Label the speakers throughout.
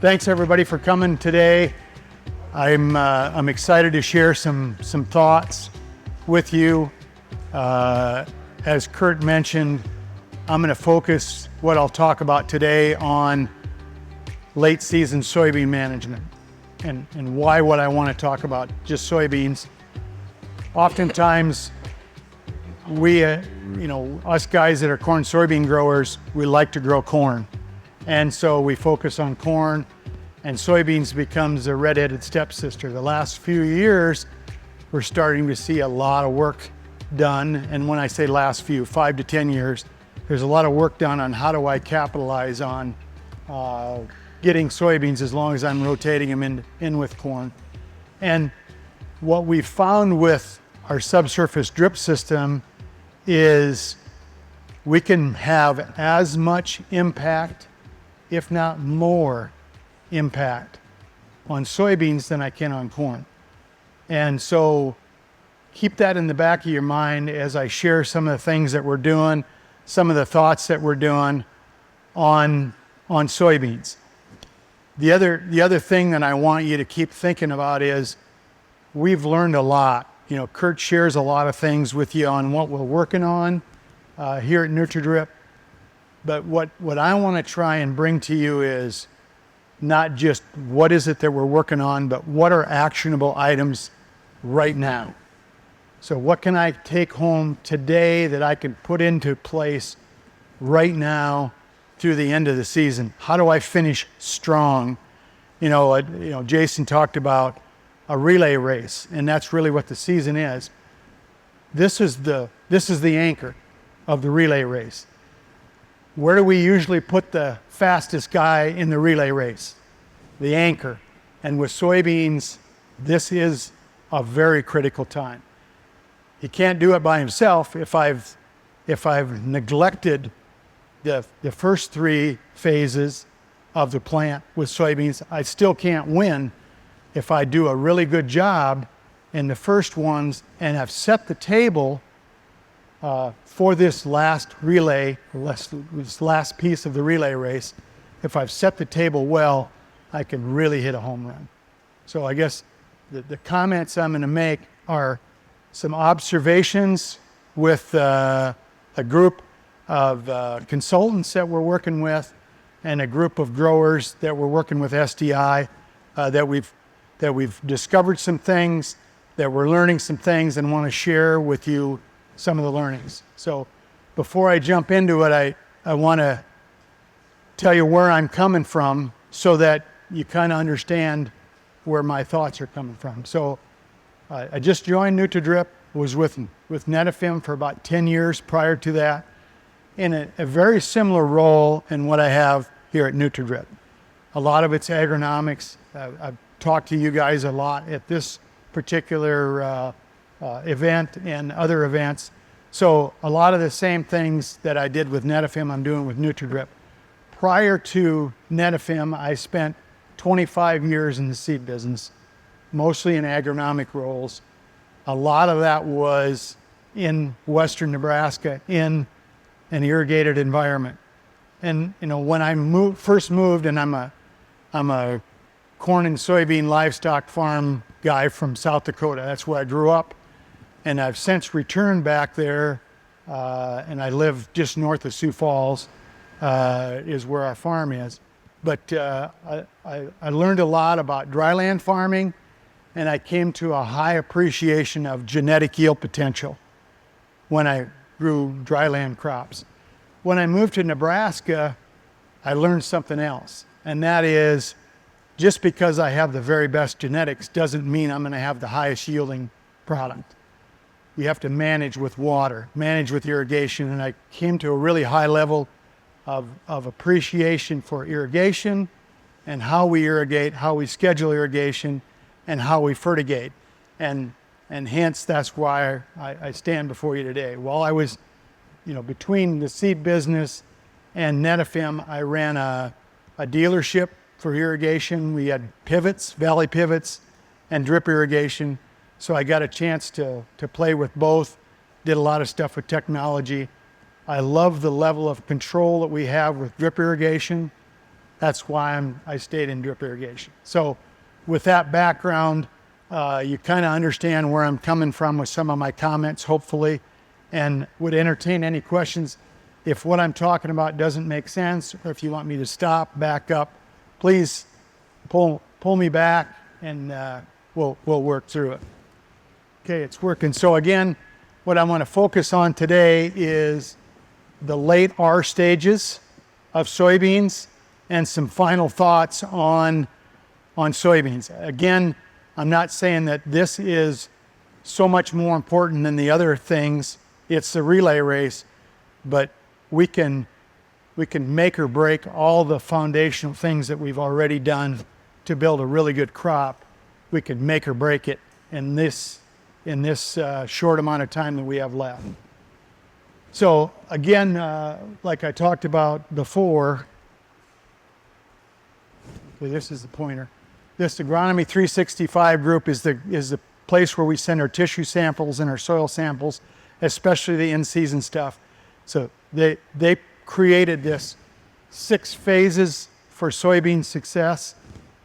Speaker 1: Thanks everybody for coming today. I'm excited to share some thoughts with you. As Kurt mentioned, I'm going to focus what I'll talk about today on late season soybean management and why what I want to talk about just soybeans. Oftentimes we, us guys that are corn soybean growers, we like to grow corn. And so we focus on corn, and soybeans becomes a redheaded stepsister. The last few years, we're starting to see a lot of work done. And when I say last few, 5 to 10 years, there's a lot of work done on how do I capitalize on getting soybeans as long as I'm rotating them in with corn. And what we found with our subsurface drip system is we can have as much impact, if not more impact, on soybeans than I can on corn. And so keep that in the back of your mind as I share some of the things that we're doing, some of the thoughts that we're doing on soybeans. The other thing that I want you to keep thinking about is we've learned a lot. Kurt shares a lot of things with you on what we're working on here at NutraDrip. But what I want to try and bring to you is not just what is it that we're working on, but what are actionable items right now. So what can I take home today that I can put into place right now through the end of the season? How do I finish strong? Jason talked about a relay race, and that's really what the season is. This is the anchor of the relay race. Where do we usually put the fastest guy in the relay race? The anchor. And with soybeans, this is a very critical time. He can't do it by himself. If I've neglected the first 3 phases of the plant with soybeans, I still can't win. If I do a really good job in the first ones and have set the table for this last relay, this last piece of the relay race, if I've set the table well, I can really hit a home run. So I guess the comments I'm going to make are some observations with a group of consultants that we're working with and a group of growers that we're working with SDI that we've discovered some things, that we're learning some things, and want to share with you some of the learnings. So before I jump into it, I want to tell you where I'm coming from so that you kind of understand where my thoughts are coming from. So I just joined NutraDrip, was with Netafim for about 10 years prior to that, in a very similar role in what I have here at NutraDrip. A lot of it's agronomics. I've talked to you guys a lot at this particular event and other events. So a lot of the same things that I did with Netafim, I'm doing with NutraDrip. Prior to Netafim, I spent 25 years in the seed business, mostly in agronomic roles. A lot of that was in western Nebraska in an irrigated environment. And when I first moved, and I'm a corn and soybean livestock farm guy from South Dakota. That's where I grew up. And I've since returned back there, and I live just north of Sioux Falls, is where our farm is. But I learned a lot about dryland farming, and I came to a high appreciation of genetic yield potential when I grew dryland crops. When I moved to Nebraska, I learned something else, and that is just because I have the very best genetics doesn't mean I'm going to have the highest yielding product. You have to manage with water, manage with irrigation, and I came to a really high level of appreciation for irrigation and how we irrigate, how we schedule irrigation, and how we fertigate. And hence, that's why I stand before you today. While I was, between the seed business and Netafim, I ran a dealership for irrigation. We had pivots, valley pivots, and drip irrigation. So I got a chance to play with both, did a lot of stuff with technology. I love the level of control that we have with drip irrigation. That's why I stayed in drip irrigation. So with that background, you kind of understand where I'm coming from with some of my comments, hopefully, and would entertain any questions. If what I'm talking about doesn't make sense, or if you want me to stop, back up, please pull me back, and we'll work through it. Okay, it's working. So again, what I want to focus on today is the late R stages of soybeans and some final thoughts on soybeans. Again, I'm not saying that this is so much more important than the other things. It's the relay race, but we can make or break all the foundational things that we've already done to build a really good crop. We can make or break it in this short amount of time that we have left. So again, like I talked about before, this is the pointer. This Agronomy 365 group is the place where we send our tissue samples and our soil samples, especially the in-season stuff. So they created this 6 phases for soybean success.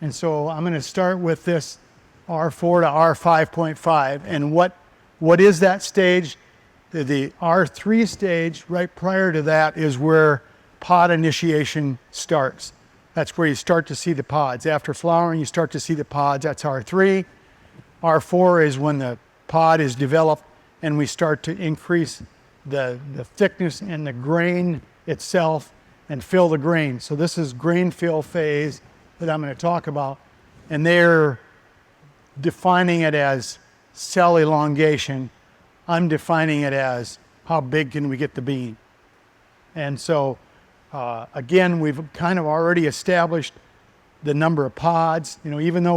Speaker 1: And so I'm going to start with this R4 to R5.5. And what is that stage? The R3 stage, right prior to that, is where pod initiation starts. That's where you start to see the pods. After flowering, you start to see the pods. That's R3. R4 is when the pod is developed and we start to increase the thickness and the grain itself and fill the grain. So this is grain fill phase that I'm going to talk about. And they're defining it as cell elongation. I'm defining it as how big can we get the bean. And so again, we've kind of already established the number of pods. You know, even though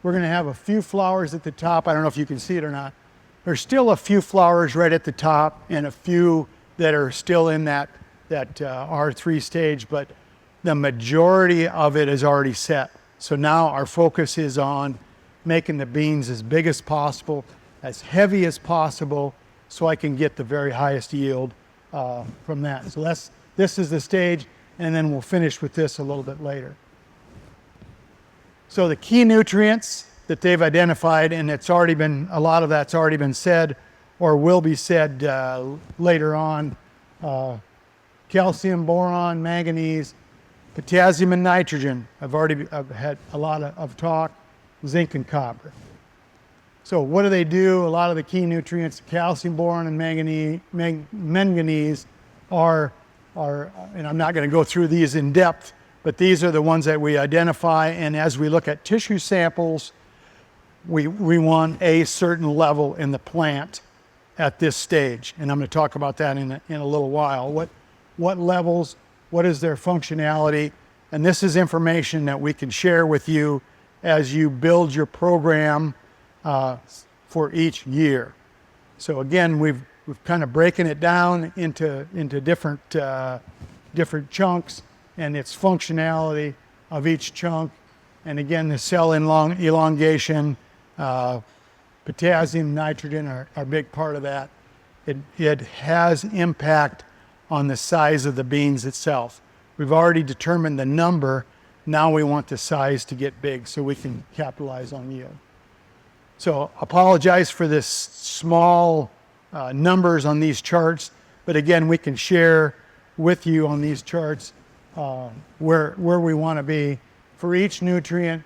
Speaker 1: we're going to have a few flowers at the top, I don't know if you can see it or not, there's still a few flowers right at the top and a few that are still in that R3 stage, but the majority of it is already set. So now our focus is on making the beans as big as possible, as heavy as possible, so I can get the very highest yield from that. So this is the stage, and then we'll finish with this a little bit later. So the key nutrients that they've identified, and a lot of that's already been said or will be said later on, calcium, boron, manganese, potassium and nitrogen. I've had a lot of talk, zinc and copper. So what do they do? A lot of the key nutrients, calcium, boron, and manganese are, and I'm not going to go through these in depth, but these are the ones that we identify. And as we look at tissue samples, we want a certain level in the plant at this stage. And I'm going to talk about that in a little while. What levels, what is their functionality? And this is information that we can share with you as you build your program for each year. So again, we've kind of breaking it down into different chunks and its functionality of each chunk. And again, the cell elongation, potassium, nitrogen are a big part of that. It has impact on the size of the beans itself. We've already determined the number. Now we want the size to get big so we can capitalize on yield. So apologize for this small numbers on these charts, but again, we can share with you on these charts where we want to be for each nutrient,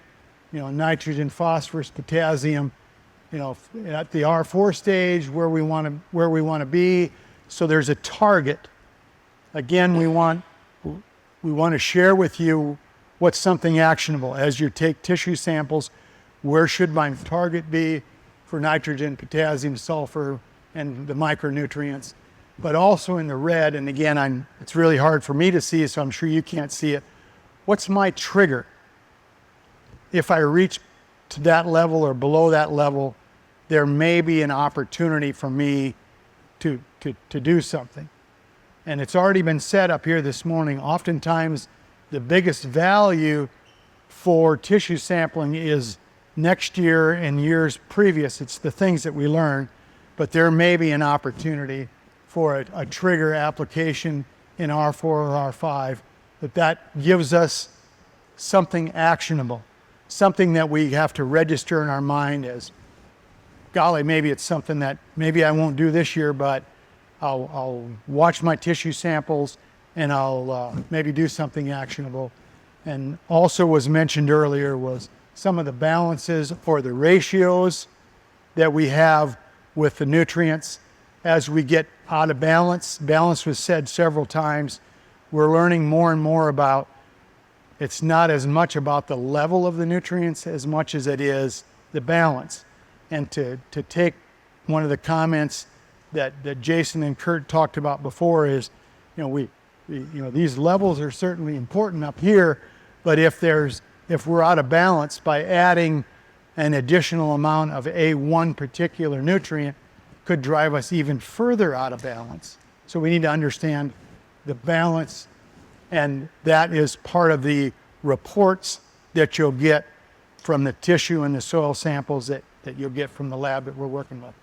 Speaker 1: nitrogen, phosphorus, potassium, at the R4 stage where we want to be. So there's a target. Again, we want to share with you what's something actionable. As you take tissue samples, where should my target be for nitrogen, potassium, sulfur, and the micronutrients? But also in the red, and again, it's really hard for me to see, so I'm sure you can't see it. What's my trigger? If I reach to that level or below that level, there may be an opportunity for me to do something. And it's already been said up here this morning, oftentimes the biggest value for tissue sampling is next year and years previous. It's the things that we learn, but there may be an opportunity for a trigger application in R4 or R5 that gives us something actionable, something that we have to register in our mind as, golly, maybe it's something that maybe I won't do this year, but I'll watch my tissue samples and I'll maybe do something actionable. And also was mentioned earlier was some of the balances or the ratios that we have with the nutrients as we get out of balance. Balance was said several times. We're learning more and more about it's not as much about the level of the nutrients as much as it is the balance. And to take one of the comments that Jason and Kurt talked about before is, these levels are certainly important up here, but if we're out of balance by adding an additional amount of one particular nutrient could drive us even further out of balance. So we need to understand the balance, and that is part of the reports that you'll get from the tissue and the soil samples that you'll get from the lab that we're working with.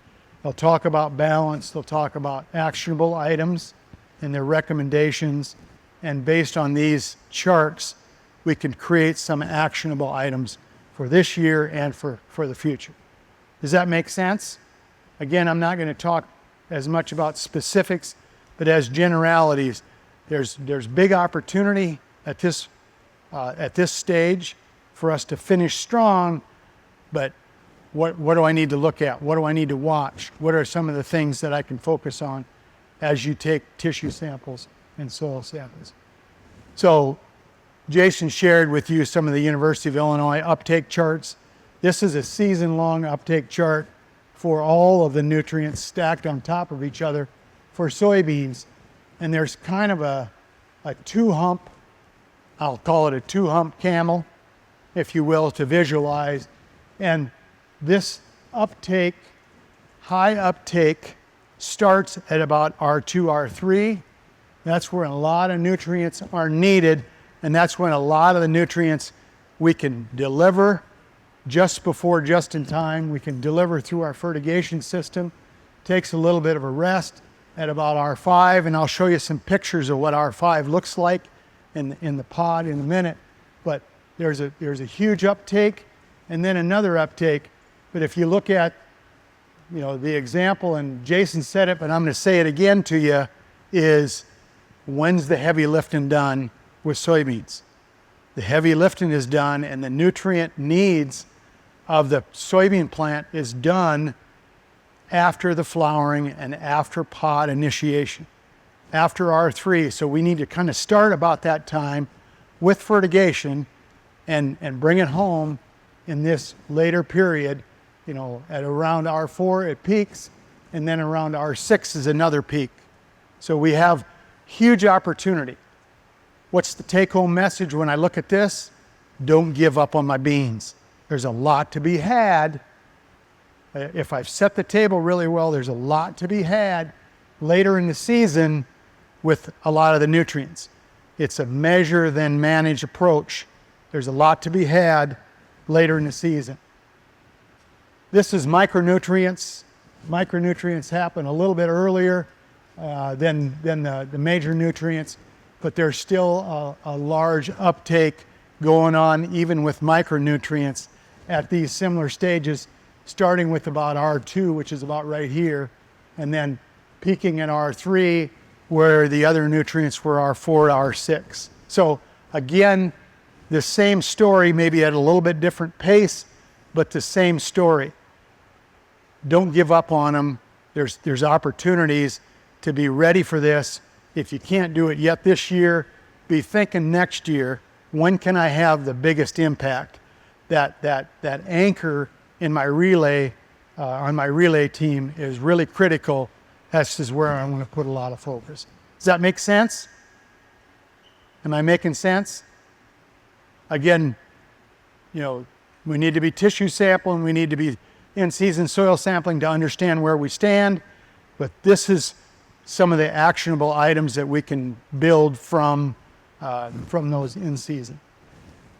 Speaker 1: They'll talk about balance, they'll talk about actionable items and their recommendations, and based on these charts, we can create some actionable items for this year and for the future. Does that make sense? Again, I'm not going to talk as much about specifics, but as generalities, there's big opportunity at this stage for us to finish strong, but what do I need to look at? What do I need to watch? What are some of the things that I can focus on as you take tissue samples and soil samples? So Jason shared with you some of the University of Illinois uptake charts. This is a season-long uptake chart for all of the nutrients stacked on top of each other for soybeans. And there's kind of a two-hump, I'll call it a two-hump camel, if you will, to visualize. And this uptake, high uptake, starts at about R2, R3. That's where a lot of nutrients are needed, and that's when a lot of the nutrients we can deliver just before, just in time. We can deliver through our fertigation system. Takes a little bit of a rest at about R5, and I'll show you some pictures of what R5 looks like in the pod in a minute. But there's a huge uptake and then another uptake. But if you look at the example, and Jason said it, but I'm going to say it again to you, is when's the heavy lifting done with soybeans? The heavy lifting is done, and the nutrient needs of the soybean plant is done after the flowering and after pod initiation, after R3. So we need to kind of start about that time with fertigation and bring it home in this later period. At around R4 it peaks, and then around R6 is another peak. So we have huge opportunity. What's the take-home message when I look at this? Don't give up on my beans. There's a lot to be had. If I've set the table really well, there's a lot to be had later in the season with a lot of the nutrients. It's a measure then manage approach. There's a lot to be had later in the season. This is micronutrients. Micronutrients happen a little bit earlier than the major nutrients, but there's still a large uptake going on even with micronutrients at these similar stages, starting with about R2, which is about right here, and then peaking at R3, where the other nutrients were R4 to R6. So again, the same story, maybe at a little bit different pace, but the same story. Don't give up on them. There's opportunities to be ready for this. If you can't do it yet this year, be thinking next year, when can I have the biggest impact? That anchor in my relay, on my relay team is really critical. This is where I'm going to put a lot of focus. Does that make sense? Am I making sense? Again, we need to be tissue sampling, we need to be in-season soil sampling to understand where we stand, but this is some of the actionable items that we can build from those in-season.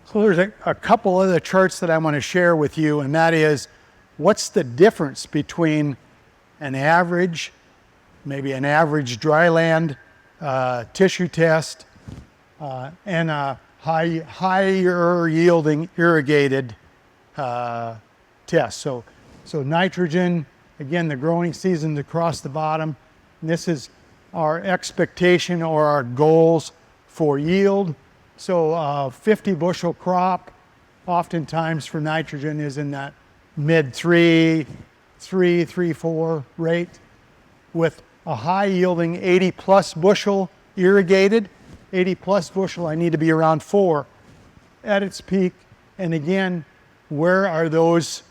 Speaker 1: So there's a couple of the charts that I want to share with you, and that is, what's the difference between an average, maybe an average dry land tissue test and higher yielding irrigated test. So nitrogen, again, the growing seasons across the bottom. And this is our expectation or our goals for yield. So 50 bushel crop, oftentimes for nitrogen, is in that mid 3, 4 rate, with a high yielding 80 plus bushel irrigated. 80 plus bushel, I need to be around 4 at its peak. And again, where are those,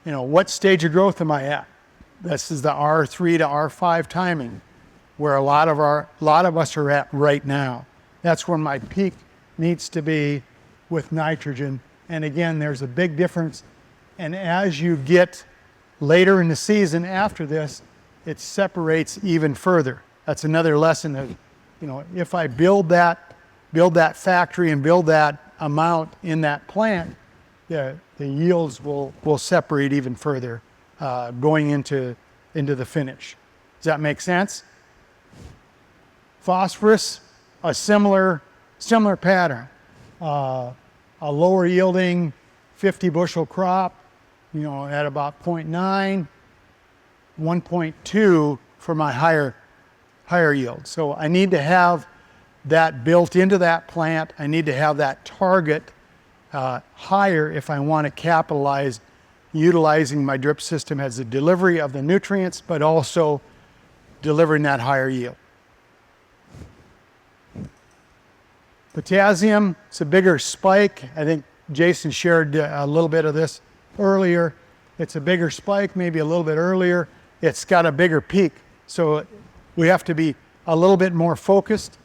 Speaker 1: what stage of growth am I at? This is the R3 to R5 timing, where a lot of us are at right now. That's where my peak needs to be with nitrogen. And again, there's a big difference. And as you get later in the season after this, it separates even further. That's another lesson of, if I build that factory and build that amount in that plant, the yields will separate even further going into the finish. Does that make sense? Phosphorus, a similar pattern. A lower yielding 50 bushel crop, at about 0.9, 1.2 for my higher yield. So I need to have that built into that plant. I need to have that target higher if I want to capitalize utilizing my drip system as the delivery of the nutrients, but also delivering that higher yield. Potassium, it's a bigger spike. I think Jason shared a little bit of this earlier. It's a bigger spike, maybe a little bit earlier. It's got a bigger peak. So we have to be a little bit more focused.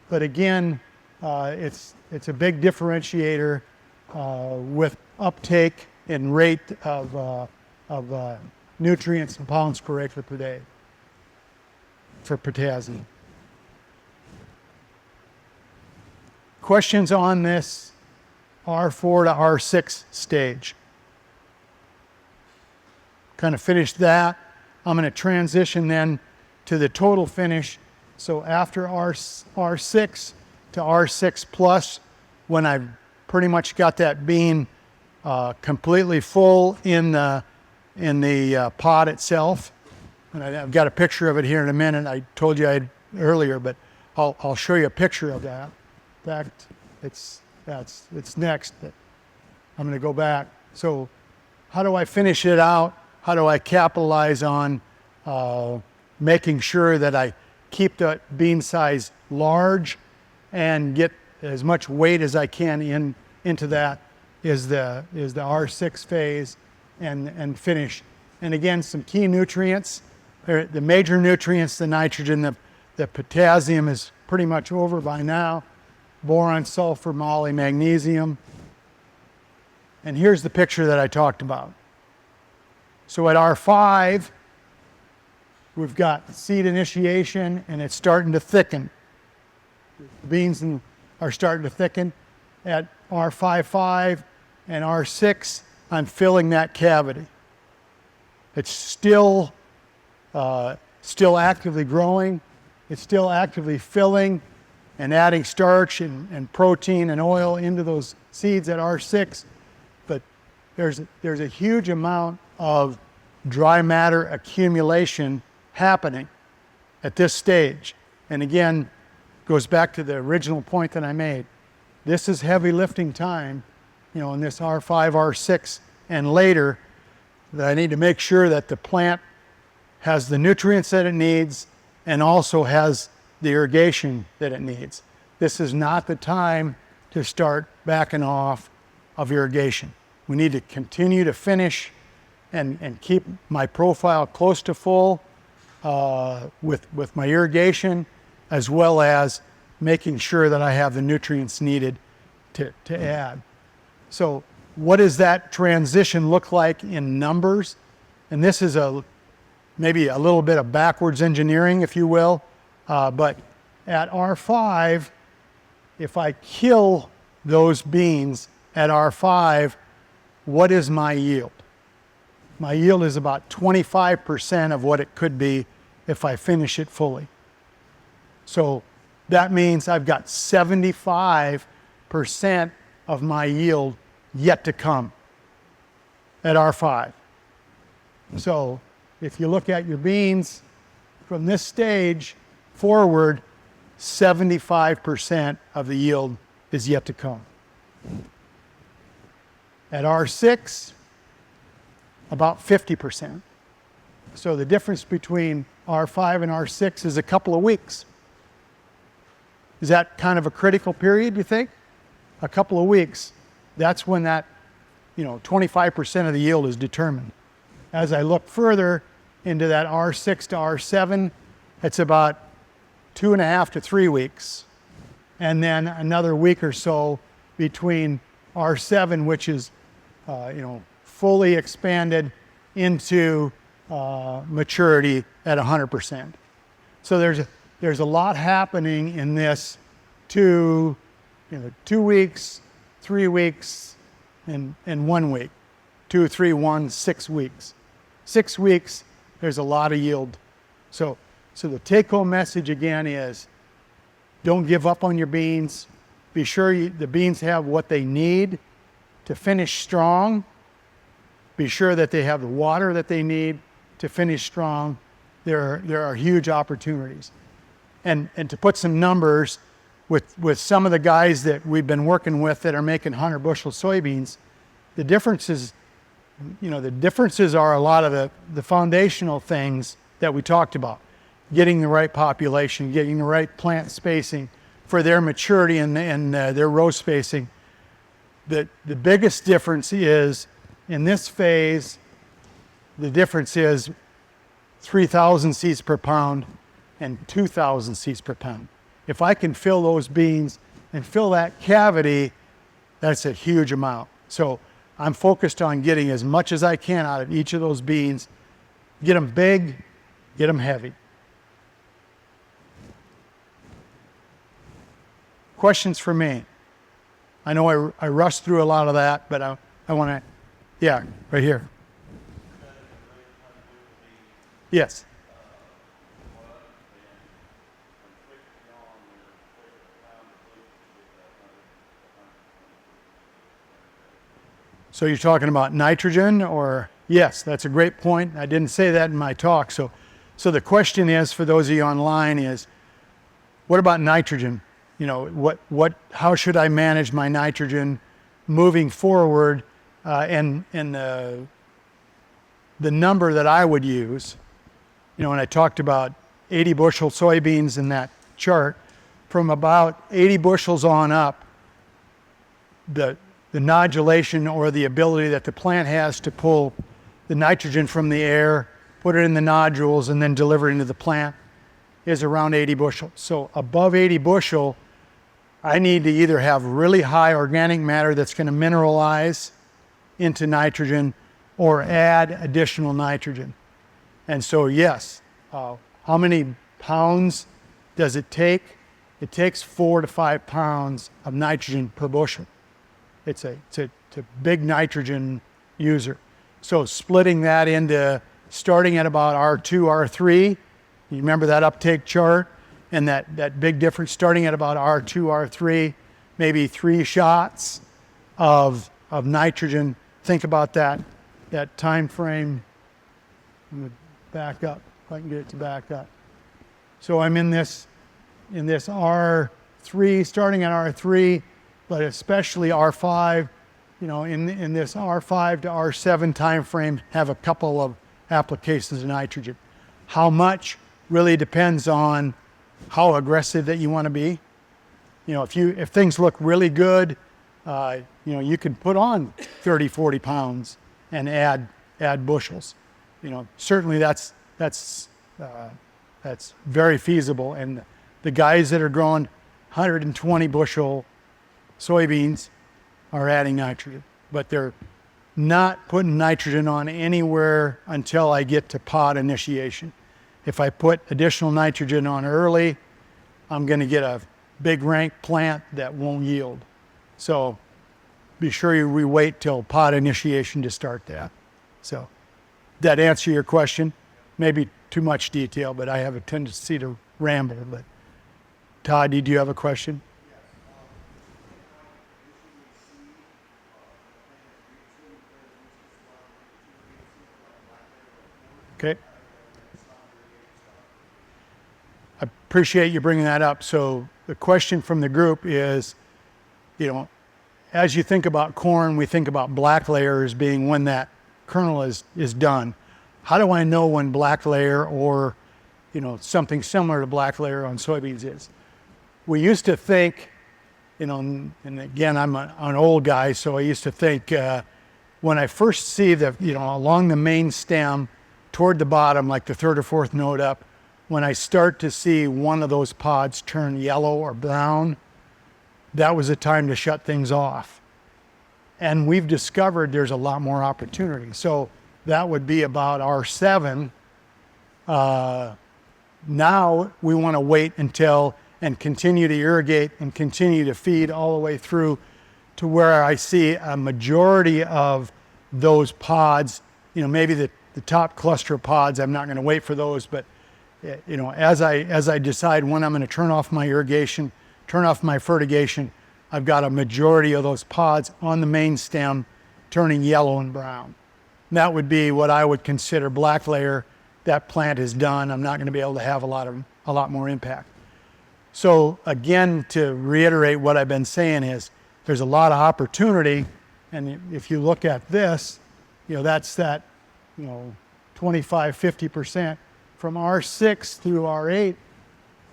Speaker 1: But again, it's a big differentiator with uptake and rate of nutrients and pounds per acre per day for potassium. Questions on this R4 to R6 stage? Kind of finished that. I'm going to transition then to the total finish. So after R6 to R6 plus, when I've pretty much got that bean completely full in the pod itself, and I've got a picture of it here in a minute. I told you earlier, but I'll show you a picture of that. In fact, it's next. But I'm going to go back. So how do I finish it out? How do I capitalize on making sure that I keep the bean size large and get as much weight as I can into that is the R6 phase and finish. And again, some key nutrients. The major nutrients, the nitrogen, the potassium is pretty much over by now. Boron, sulfur, moly, magnesium. And here's the picture that I talked about. So at R5, we've got seed initiation and it's starting to thicken. The beans are starting to thicken. At R5.5 and R6, I'm filling that cavity. It's still actively growing. It's still actively filling and adding starch and protein and oil into those seeds at R6. But there's a huge amount of dry matter accumulation happening at this stage. And again, goes back to the original point that I made. This is heavy lifting time, in this R5, R6, and later, that I need to make sure that the plant has the nutrients that it needs and also has the irrigation that it needs. This is not the time to start backing off of irrigation. We need to continue to finish and keep my profile close to full with my irrigation, as well as making sure that I have the nutrients needed to add. So what does that transition look like in numbers? And this is maybe a little bit of backwards engineering, if you will. But at R5, if I kill those beans at R5, what is my yield? My yield is about 25% of what it could be if I finish it fully. So that means I've got 75 75% of my yield yet to come at R5. So if you look at your beans from this stage forward, 75% of the yield is yet to come. At R6, about 50%. So the difference between R5 and R6 is a couple of weeks. Is that kind of a critical period, you think? A couple of weeks. That's when that, 25% of the yield is determined. As I look further into that R6 to R7, it's about 2.5 to 3 weeks. And then another week or so between R7, which is, fully expanded into maturity at 100%. So there's a lot happening in this 2 weeks, 3 weeks, and 1 week. 2, 3, 1, 6 weeks. 6 weeks, there's a lot of yield. So the take-home message again is, don't give up on your beans. Be sure the beans have what they need to finish strong. Be sure that they have the water that they need to finish strong. There are huge opportunities. And to put some numbers with some of the guys that we've been working with that are making 100 bushel soybeans, the differences are a lot of the foundational things that we talked about. Getting the right population, getting the right plant spacing for their maturity and their row spacing. The biggest difference is, in this phase, the difference is 3,000 seeds per pound and 2,000 seeds per pound. If I can fill those beans and fill that cavity, that's a huge amount. So I'm focused on getting as much as I can out of each of those beans. Get them big, get them heavy. Questions for me? I know I rushed through a lot of that, but I want to, yeah, right here. Yes. So you're talking about nitrogen, or? Yes, that's a great point. I didn't say that in my talk. So the question is, for those of you online, is what about nitrogen? How should I manage my nitrogen moving forward? And the number that I would use, when I talked about 80 bushel soybeans in that chart, from about 80 bushels on up, the nodulation, or the ability that the plant has to pull the nitrogen from the air, put it in the nodules, and then deliver it into the plant, is around 80 bushel. So above 80 bushel, I need to either have really high organic matter that's going to mineralize into nitrogen, or add additional nitrogen. And so yes, how many pounds does it take? It takes 4 to 5 pounds of nitrogen per bushel. It's a big nitrogen user. So splitting that into, starting at about R2, R3, you remember that uptake chart? And that big difference, starting at about R2, R3, maybe 3 shots of nitrogen. Think about that time frame. I'm going to back up, if I can get it to back up. So I'm in this R3, starting at R3, but especially R5, in this R5 to R7 time frame, have a couple of applications of nitrogen. How much really depends on how aggressive that you want to be. If things look really good, you can put on 30, 40 pounds and add bushels. Certainly that's very feasible. And the guys that are growing 120 bushel soybeans are adding nitrogen, but they're not putting nitrogen on anywhere until I get to pod initiation. If I put additional nitrogen on early, I'm going to get a big rank plant that won't yield. So be sure we wait till pod initiation to start that. So that answer your question? Maybe too much detail, but I have a tendency to ramble. But Todd, do you have a question? Okay. I appreciate you bringing that up. So the question from the group is, as you think about corn, we think about black layer as being when that kernel is done. How do I know when black layer or, something similar to black layer on soybeans is? We used to think, and again, I'm an old guy, so I used to think when I first see along the main stem toward the bottom, like the third or fourth node up, when I start to see one of those pods turn yellow or brown, that was a time to shut things off. And we've discovered there's a lot more opportunity. So that would be about R7. Now we want to wait until and continue to irrigate and continue to feed all the way through to where I see a majority of those pods, maybe the top cluster of pods. I'm not going to wait for those, but as I decide when I'm going to turn off my irrigation, turn off my fertigation, I've got a majority of those pods on the main stem turning yellow and brown. And that would be what I would consider black layer. That plant is done. I'm not going to be able to have a lot more impact. So again, to reiterate what I've been saying is there's a lot of opportunity. And if you look at this, that's that, 25, 50%. From R6 through R8,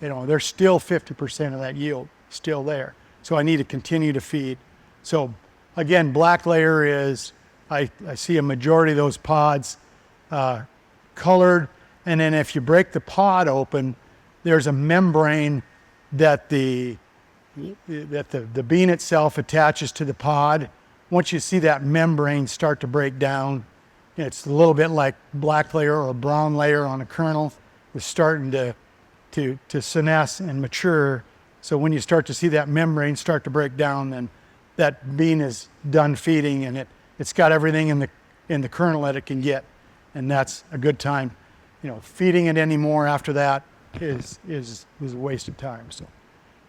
Speaker 1: there's still 50% of that yield still there. So I need to continue to feed. So again, black layer is, I see a majority of those pods colored. And then if you break the pod open, there's a membrane that the bean itself attaches to the pod. Once you see that membrane start to break down, it's a little bit like black layer or a brown layer on a kernel. It's starting to senesce and mature. So when you start to see that membrane start to break down, then that bean is done feeding, and it's got everything in the kernel that it can get, and that's a good time. Feeding it anymore after that is a waste of time.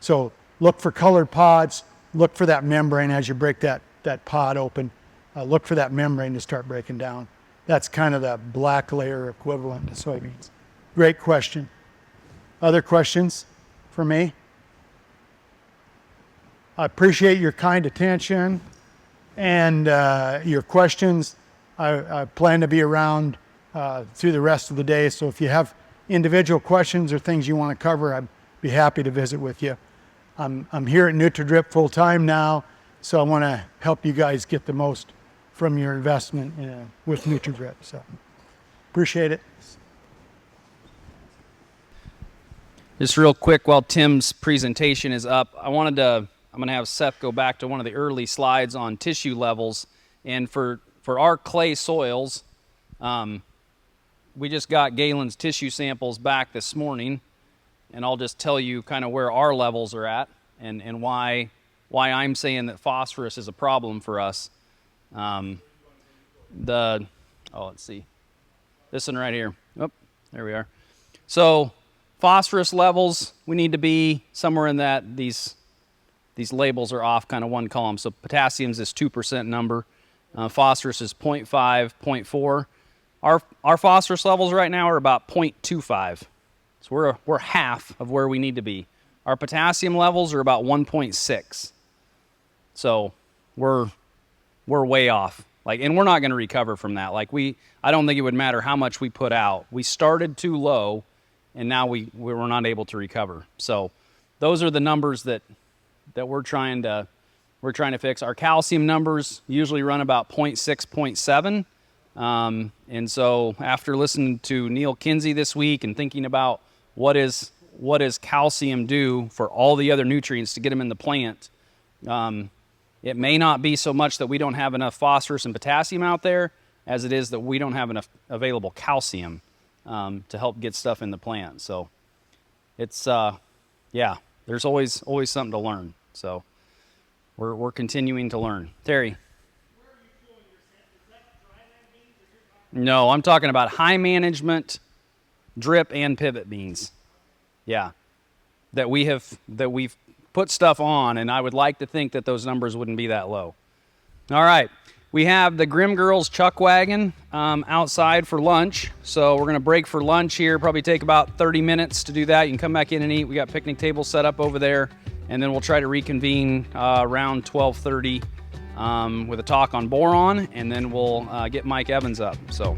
Speaker 1: So look for colored pods. Look for that membrane as you break that pod open. Look for that membrane to start breaking down. That's kind of the black layer equivalent to soybeans. Great question. Other questions for me? I appreciate your kind attention and your questions. I plan to be around through the rest of the day, so if you have individual questions or things you want to cover, I'd be happy to visit with you. I'm here at NutraDrip full time now, so I want to help you guys get the most from your investment with NutraDrip. So appreciate it.
Speaker 2: Just real quick, while Tim's presentation is up, I'm going to have Seth go back to one of the early slides on tissue levels. And for our clay soils, we just got Galen's tissue samples back this morning, and I'll just tell you kind of where our levels are at and why I'm saying that phosphorus is a problem for us. Let's see, this one right here. Oh, there we are. So phosphorus levels, we need to be somewhere in that. These labels are off kind of one column. So potassium's this 2% number. Phosphorus is 0.5, 0.4. Our phosphorus levels right now are about 0.25. So we're half of where we need to be. Our potassium levels are about 1.6. So we're way off. And we're not going to recover from that. I don't think it would matter how much we put out. We started too low, and now we were not able to recover. So those are the numbers that we're trying to fix. Our calcium numbers usually run about 0.6, 0.7. And so after listening to Neil Kinsey this week and thinking about what does calcium do for all the other nutrients to get them in the plant, it may not be so much that we don't have enough phosphorus and potassium out there as it is that we don't have enough available calcium to help get stuff in the plant. So it's, there's always something to learn. So we're continuing to learn. Terry?
Speaker 3: Where are you pulling your sample? Is that dryland beans that you're talking about?
Speaker 2: No, I'm talking about high management drip and pivot beans. Yeah, that we've put stuff on, and I would like to think that those numbers wouldn't be that low. All right, We have the Grim Girls Chuck Wagon outside for lunch. So we're gonna break for lunch here, probably take about 30 minutes to do that. You can come back in and eat. We got picnic tables set up over there, and then we'll try to reconvene around 12:30 with a talk on boron, and then we'll get Mike Evans up. So